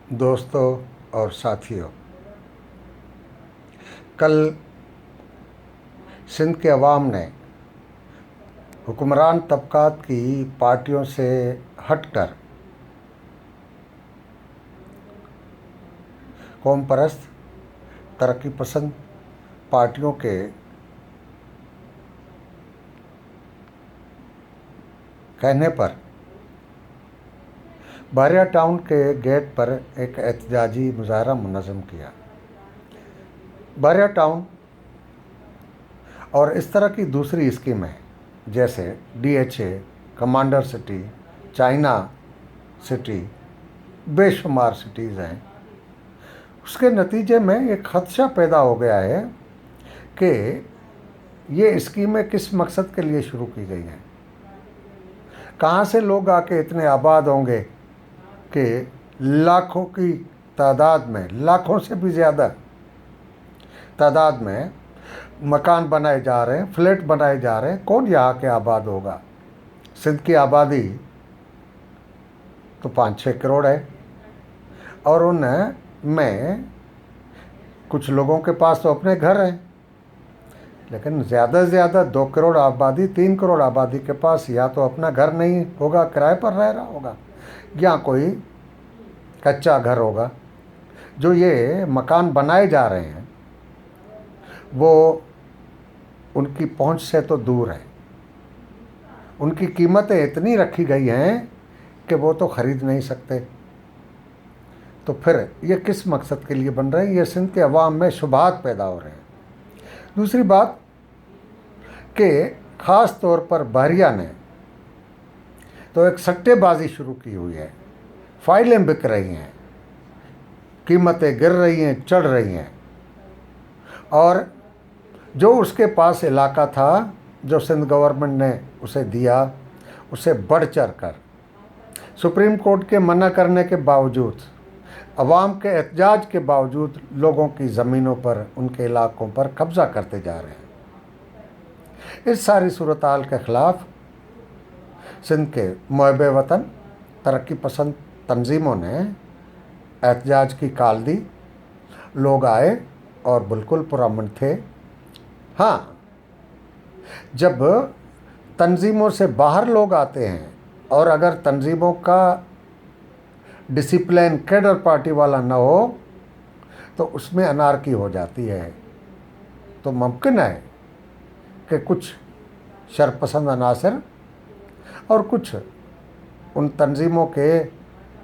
दोस्तों और साथियों, कल सिंध के अवाम ने हुक्मरान तबकात की पार्टियों से हटकर कौम परस्त तरक्की पसंद पार्टियों के कहने पर बारिया टाउन के गेट पर एक एहतजाजी मुजाहरा मुनज़्ज़म किया। बारिया टाउन और इस तरह की दूसरी स्कीमें जैसे DHA, commander city, China city, बेशुमार सिटीज़ हैं। उसके नतीजे में एक खदशा पैदा हो गया है कि ये स्कीमें किस मकसद के लिए शुरू की गई हैं, कहाँ से लोग आके इतने आबाद होंगे कि लाखों की तादाद में, लाखों से भी ज़्यादा तादाद में मकान बनाए जा रहे हैं, फ्लैट बनाए जा रहे हैं। कौन यहाँ के आबाद होगा? सिंध की आबादी तो 5-6 करोड़ है और उनमें कुछ लोगों के पास तो अपने घर हैं, लेकिन ज़्यादा से ज़्यादा 2 करोड़ आबादी, 3 करोड़ आबादी के पास या तो अपना घर नहीं होगा, किराए पर रह रहा होगा, या कोई कच्चा घर होगा। जो ये मकान बनाए जा रहे हैं वो उनकी पहुंच से तो दूर है। उनकी कीमतें इतनी रखी गई हैं कि वो तो ख़रीद नहीं सकते। तो फिर ये किस मकसद के लिए बन रहे हैं? ये सिंध के अवाम में शुबहात पैदा हो रहे हैं। दूसरी बात कि ख़ास तौर पर बहरिया ने तो एक सट्टेबाजी शुरू की हुई है। फाइलें बिक रही हैं, कीमतें गिर रही हैं, चढ़ रही हैं, और जो उसके पास इलाका था, जो सिंध गवर्नमेंट ने उसे दिया, उसे बढ़ चढ़ कर सुप्रीम कोर्ट के मना करने के बावजूद, अवाम के एहतजाज के बावजूद लोगों की ज़मीनों पर, उनके इलाकों पर कब्ज़ा करते जा रहे हैं। इस सारी सूरत हाल के ख़िलाफ़ सिंध के मुहब्बे वतन तरक्की पसंद तंजीमों ने एहतजाज की कॉल दी। लोग आए और बिल्कुल पुरअमन थे। हाँ, जब तंजीमों से बाहर लोग आते हैं और अगर तंजीमों का डिसिप्लिन कैडर पार्टी वाला न हो तो उसमें अनारकी हो जाती है। तो मुमकिन है कि कुछ शरपसंद अनासर और कुछ उन तंजीमों के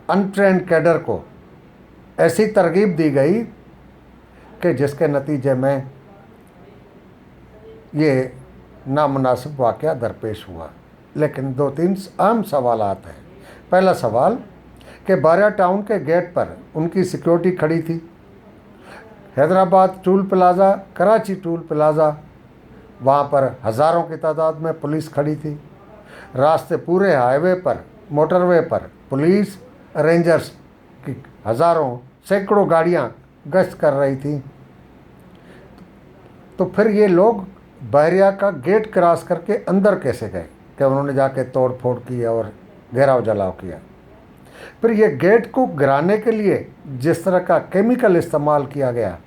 अनट्रेंड कैडर को ऐसी तरगीब दी गई कि जिसके नतीजे में ये नामुनासिब वाक़या दरपेश हुआ। लेकिन 2-3 अहम सवालात हैं। पहला सवाल कि बारिया टाउन के गेट पर उनकी सिक्योरिटी खड़ी थी। Hyderabad tool plaza, Karachi tool plaza, वहाँ पर हज़ारों की तादाद में पुलिस खड़ी थी। रास्ते पूरे हाईवे पर, मोटरवे पर पुलिस, रेंजर्स की हज़ारों, सैकड़ों गाड़ियाँ गश्त कर रही थी। तो फिर ये लोग बहरिया का गेट क्रॉस करके अंदर कैसे गए कि उन्होंने जाके तोड़ फोड़ की और घेराव जलाव किया? फिर ये गेट को गिराने के लिए जिस तरह का केमिकल इस्तेमाल किया गया,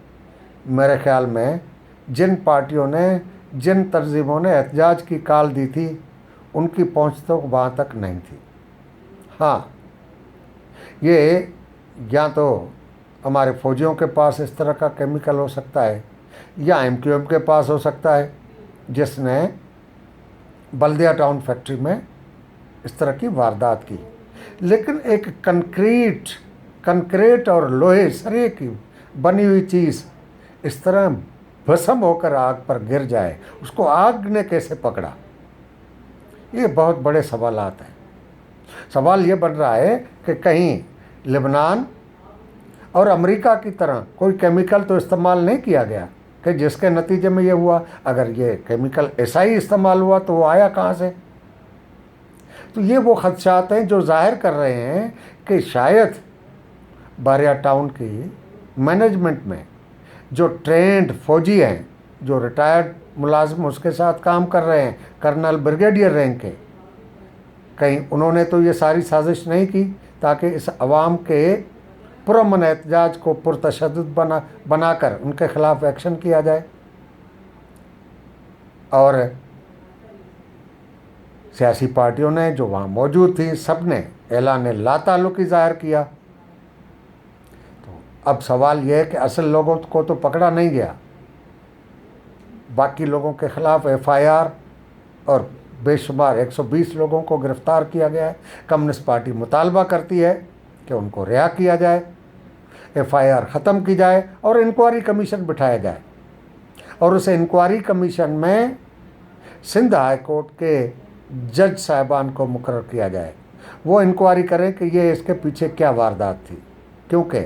मेरे ख्याल में जिन पार्टियों ने, जिन तंजीमों ने एहतजाज की कॉल दी थी, उनकी पहुंच तो वहाँ तक नहीं थी। हाँ, ये या तो हमारे फौजियों के पास इस तरह का केमिकल हो सकता है, या MQM के पास हो सकता है, जिसने बल्दिया टाउन फैक्ट्री में इस तरह की वारदात की। लेकिन एक कंक्रीट और लोहे सरिये की बनी हुई चीज़ इस तरह भस्म होकर आग पर गिर जाए, उसको आग ने कैसे पकड़ा? ये बहुत बड़े सवालात हैं। सवाल ये बन रहा है कि कहीं लेबनान और अमेरिका की तरह कोई केमिकल तो इस्तेमाल नहीं किया गया कि जिसके नतीजे में ये हुआ। अगर ये केमिकल ऐसा ही इस्तेमाल हुआ तो वो आया कहाँ से? तो ये वो खदशात हैं जो जाहिर कर रहे हैं कि शायद बारिया टाउन की मैनेजमेंट में जो ट्रेंड फौजी हैं, जो रिटायर्ड मुलाजिम उसके साथ काम कर रहे हैं, कर्नल, ब्रिगेडियर रैंक के, कहीं उन्होंने तो ये सारी साजिश नहीं की ताकि इस अवाम के पुरअमन एहतजाज को पुरतशद्दुद बनाकर उनके खिलाफ एक्शन किया जाए। और सियासी पार्टियों ने जो वहाँ मौजूद थी सब ने ऐलान ला ताल्लुकी ज़ाहिर किया। तो अब सवाल यह है कि असल लोगों को तो पकड़ा नहीं गया, बाकी लोगों के खिलाफ FIR और बेशुमार 120 लोगों को गिरफ्तार किया गया है। कम्युनिस्ट पार्टी मुतालबा करती है कि उनको रिहा किया जाए, FIR ख़त्म की जाए और इंक्वायरी कमीशन बिठाया जाए, और उस इंक्वायरी कमीशन में सिंध हाई कोर्ट के जज साहिबान को मुकर्रर किया जाए। वो इंक्वायरी करें कि ये इसके पीछे क्या वारदात थी, क्योंकि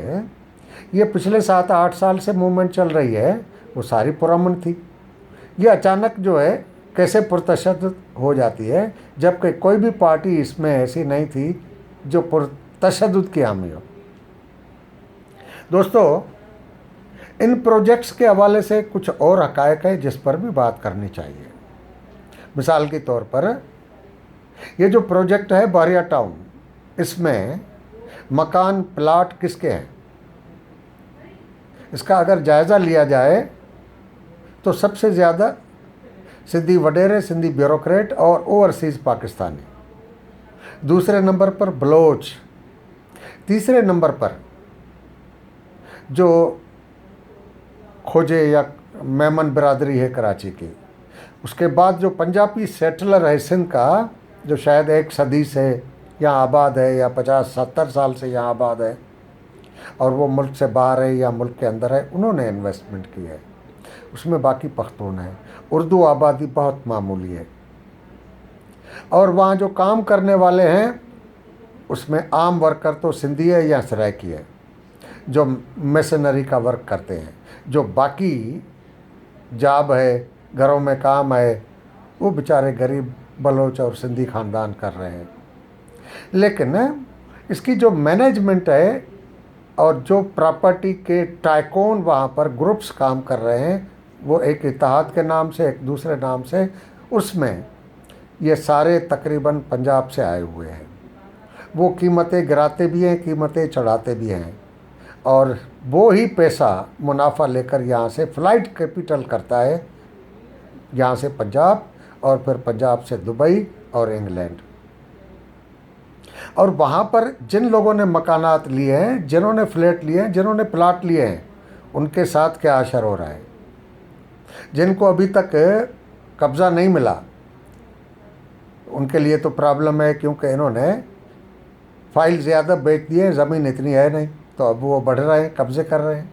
ये पिछले 7-8 साल से मूवमेंट चल रही है, वो सारी पुरअमन थी। ये अचानक जो है कैसे पुरतशद्दुद हो जाती है, जबकि कोई भी पार्टी इसमें ऐसी नहीं थी जो पुरतशद्दुद की हामी हो। दोस्तों, इन प्रोजेक्ट्स के हवाले से कुछ और हक़ाइक़ है जिस पर भी बात करनी चाहिए। मिसाल के तौर पर ये जो प्रोजेक्ट है बहरिया टाउन, इसमें मकान प्लाट किसके हैं, इसका अगर जायज़ा लिया जाए तो सबसे ज़्यादा सिंधी वडेरे, सिंधी ब्यूरोक्रेट और ओवरसीज़ पाकिस्तानी, दूसरे नंबर पर बलोच, तीसरे नंबर पर जो खोजे या मेमन बिरादरी है कराची की, उसके बाद जो पंजाबी सेटलर है सिंध का, जो शायद 1 सदी से यहाँ आबाद है या 50-70 साल से यहाँ आबाद है, और वो मुल्क से बाहर है या मुल्क के अंदर है, उन्होंने इन्वेस्टमेंट की है। उसमें बाकी पख्तून है। उर्दू आबादी बहुत मामूली है। और वहाँ जो काम करने वाले हैं उसमें आम वर्कर तो सिंधी है या सराइकी है, जो मशीनरी का वर्क करते हैं। जो बाकी जॉब है, घरों में काम है, वो बेचारे गरीब बलोच और सिंधी ख़ानदान कर रहे हैं। लेकिन इसकी जो मैनेजमेंट है और जो प्रॉपर्टी के टाइकोन वहाँ पर ग्रुप्स काम कर रहे हैं, वो एक इत्तेहाद के नाम से, एक दूसरे नाम से, उसमें ये सारे तकरीबन पंजाब से आए हुए हैं। वो कीमतें गिराते भी हैं, कीमतें चढ़ाते भी हैं, और वो ही पैसा मुनाफा लेकर यहाँ से फ़्लाइट कैपिटल करता है, यहाँ से पंजाब और फिर पंजाब से दुबई और इंग्लैंड। और वहाँ पर जिन लोगों ने मकानात लिए हैं, जिन्होंने फ्लैट लिए हैं, जिन्होंने प्लाट लिए हैं, उनके साथ क्या असर हो रहा है। जिनको अभी तक कब्ज़ा नहीं मिला उनके लिए तो प्रॉब्लम है, क्योंकि इन्होंने फाइल ज़्यादा बेच दिए, ज़मीन इतनी है नहीं, तो अब वो बढ़ रहे हैं, कब्ज़े कर रहे हैं।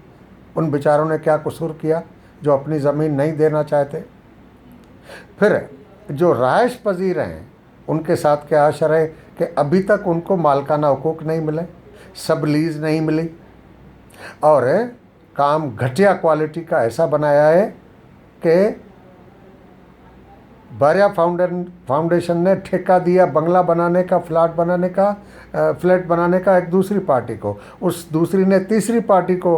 उन बेचारों ने क्या कसूर किया जो अपनी ज़मीन नहीं देना चाहते। फिर जो रहायश पजीर हैं उनके साथ क्या असर है कि अभी तक उनको मालकाना हुकूक नहीं मिले, सब लीज़ नहीं मिली, और काम घटिया क्वालिटी का ऐसा बनाया है कि बहरिया फाउंडेशन ने ठेका दिया बंगला बनाने का, फ्लैट बनाने का एक दूसरी पार्टी को, उस दूसरी ने तीसरी पार्टी को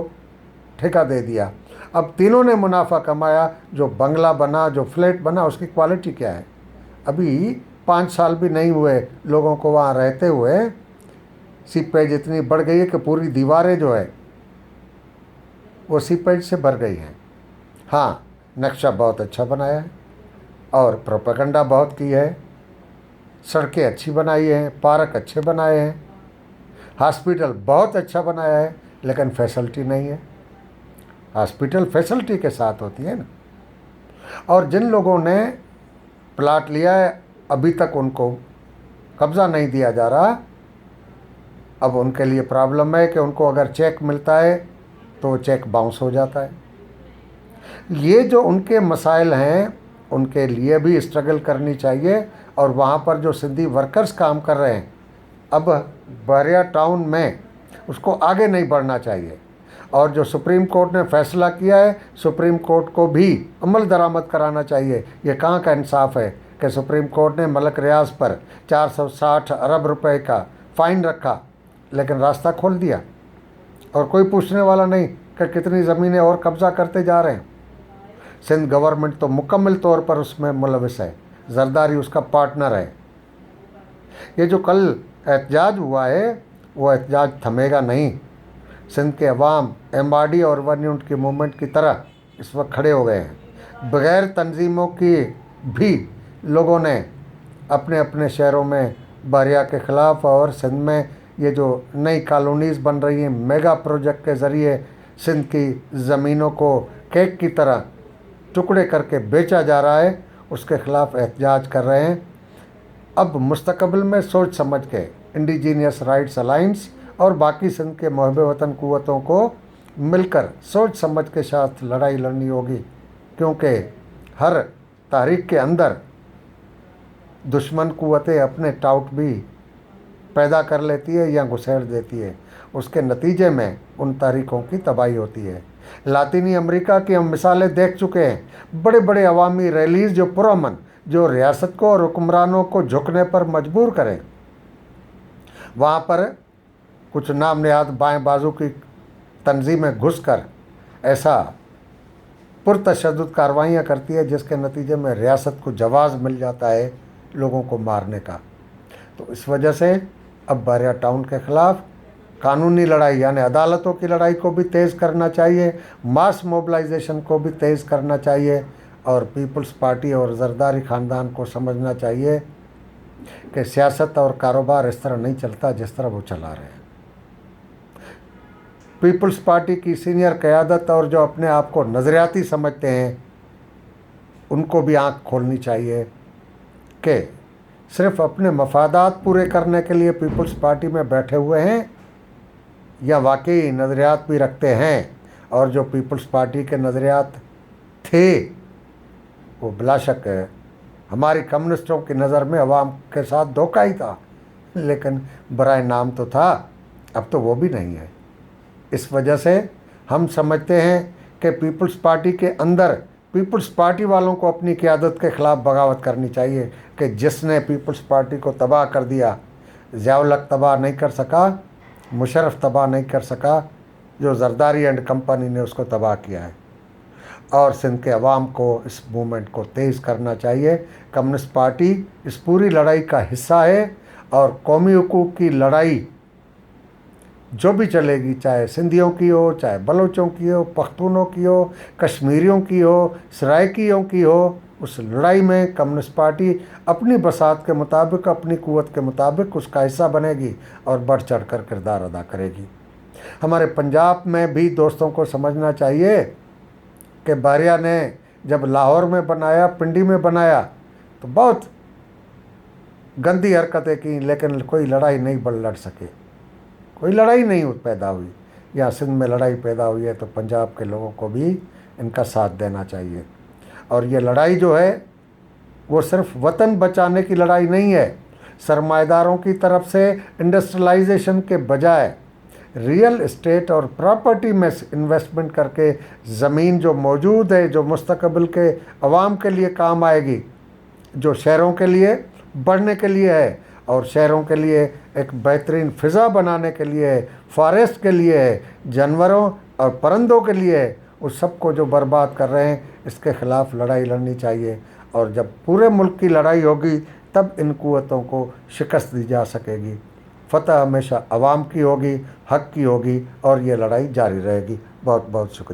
ठेका दे दिया। अब तीनों ने मुनाफा कमाया। जो बंगला बना, जो फ्लैट बना, उसकी क्वालिटी क्या है। अभी 5 साल भी नहीं हुए लोगों को वहाँ रहते हुए, सीपेज इतनी बढ़ गई है कि पूरी दीवारें जो है वो सीपेज से भर गई हैं। हाँ, नक्शा बहुत अच्छा बनाया है और प्रोपेगेंडा बहुत की है, सड़कें अच्छी बनाई हैं, पार्क अच्छे बनाए हैं, हॉस्पिटल बहुत अच्छा बनाया है, लेकिन फैसिलिटी नहीं है। हॉस्पिटल फैसिलिटी के साथ होती है ना। और जिन लोगों ने प्लाट लिया है अभी तक उनको कब्ज़ा नहीं दिया जा रहा। अब उनके लिए प्रॉब्लम है कि उनको अगर चेक मिलता है तो चेक बाउंस हो जाता है। ये जो उनके मसाइल हैं उनके लिए भी स्ट्रगल करनी चाहिए। और वहाँ पर जो सिंधी वर्कर्स काम कर रहे हैं, अब बहरिया टाउन में उसको आगे नहीं बढ़ना चाहिए। और जो सुप्रीम कोर्ट ने फैसला किया है, सुप्रीम कोर्ट को भी अमल दरामद कराना चाहिए। ये कहाँ का इंसाफ है कि सुप्रीम कोर्ट ने मलक रियाज पर 460 अरब रुपए का फ़ाइन रखा, लेकिन रास्ता खोल दिया और कोई पूछने वाला नहीं कि कितनी ज़मीनें और कब्ज़ा करते जा रहे हैं। सिंध गवर्नमेंट तो मुकम्मल तौर पर उसमें मुलविस है, जरदारी उसका पार्टनर है। ये जो कल एहतजाज हुआ है वो एहतजाज थमेगा नहीं। सिंध के अवाम MRD और 1 यूनिट की मूवमेंट की तरह इस वक्त खड़े हो गए हैं। बग़ैर तंजीमों की भी लोगों ने अपने अपने शहरों में बारिया के ख़िलाफ़ और सिंध में ये जो नई कॉलोनीज़ बन रही हैं मेगा प्रोजेक्ट के ज़रिए सिंध की ज़मीनों को केक की तरह टुकड़े करके बेचा जा रहा है, उसके ख़िलाफ़ एहतजाज कर रहे हैं। अब मुस्तकबिल में सोच समझ के इंडिजीनियस राइट्स अलायंस और बाकी सिंध के मुहब्बे वतन क़ुव्वतों को मिलकर सोच समझ के साथ लड़ाई लड़नी होगी, क्योंकि हर तारीख के अंदर दुश्मन क़ुव्वतें अपने टाउट भी पैदा कर लेती है या घुसेड़ देती है। उसके नतीजे में उन तारीखों की तबाही होती है। लातीनी अमेरिका की हम मिसालें देख चुके हैं। बड़े बड़े अवामी रैलीज़ जो पुरअमन, जो रियासत को और हुक्मरानों को झुकने पर मजबूर करें, वहाँ पर कुछ नाम नहाद बाएं बाजू की तंजीमें घुसकर ऐसा पुरतशद्दुद कार्रवाइयाँ करती है जिसके नतीजे में रियासत को जवाज़ मिल जाता है लोगों को मारने का। तो इस वजह से अब बारिया टाउन के ख़िलाफ़ कानूनी लड़ाई यानी अदालतों की लड़ाई को भी तेज़ करना चाहिए, मास मोबिलाइजेशन को भी तेज़ करना चाहिए और पीपल्स पार्टी और जरदारी ख़ानदान को समझना चाहिए कि सियासत और कारोबार इस तरह नहीं चलता जिस तरह वो चला रहे हैं। पीपल्स पार्टी की सीनियर क़यादत और जो अपने आप को नज़रियाती समझते हैं उनको भी आँख खोलनी चाहिए कि सिर्फ़ अपने मफादात पूरे करने के लिए पीपल्स पार्टी में बैठे हुए हैं या वाकई नज़रियात भी रखते हैं, और जो पीपल्स पार्टी के नज़रियात थे वो बिलाशक हमारी कम्युनिस्टों की नज़र में अवाम के साथ धोखा ही था, लेकिन बराए नाम तो था, अब तो वो भी नहीं है। इस वजह से हम समझते हैं कि पीपल्स पार्टी के अंदर पीपल्स पार्टी वालों को अपनी क़यादत के ख़िलाफ़ बगावत करनी चाहिए कि जिसने पीपल्स पार्टी को तबाह कर दिया, ज़िया-उल हक तबाह नहीं कर सका, मुशर्रफ तबाह नहीं कर सका, जो जरदारी एंड कंपनी ने उसको तबाह किया है। और सिंध के अवाम को इस मूवमेंट को तेज़ करना चाहिए। कम्युनिस्ट पार्टी इस पूरी लड़ाई का हिस्सा है और कौमी हुकूक की लड़ाई जो भी चलेगी, चाहे सिंधियों की हो, चाहे बलोचों की हो, पख्तूनों की हो, कश्मीरियों की हो, सराइकियों की हो, उस लड़ाई में कम्युनिस्ट पार्टी अपनी बसात के मुताबिक, अपनी क़ुव्वत के मुताबिक उसका हिस्सा बनेगी और बढ़ चढ़ कर किरदार अदा करेगी। हमारे पंजाब में भी दोस्तों को समझना चाहिए कि बारिया ने जब लाहौर में बनाया, पिंडी में बनाया, तो बहुत गंदी हरकतें की, लेकिन कोई लड़ाई नहीं लड़ सके, कोई लड़ाई नहीं पैदा हुई। यहाँ सिंध में लड़ाई पैदा हुई है तो पंजाब के लोगों को भी इनका साथ देना चाहिए। और ये लड़ाई जो है वो सिर्फ वतन बचाने की लड़ाई नहीं है। सरमाएदारों की तरफ से इंडस्ट्रियलाइजेशन के बजाय रियल एस्टेट और प्रॉपर्टी में इन्वेस्टमेंट करके ज़मीन जो मौजूद है, जो मुस्तकबिल के अवाम के लिए काम आएगी, जो शहरों के लिए बढ़ने के लिए है और शहरों के लिए एक बेहतरीन फ़िज़ा बनाने के लिए है, फॉरेस्ट के लिए है, जानवरों और परिंदों के लिए है, उस सब को जो बर्बाद कर रहे हैं, इसके ख़िलाफ़ लड़ाई लड़नी चाहिए। और जब पूरे मुल्क की लड़ाई होगी तब इन क़ुव्वतों को शिकस्त दी जा सकेगी। फ़तह हमेशा अवाम की होगी, हक़ की होगी और ये लड़ाई जारी रहेगी। बहुत बहुत शुक्रिया।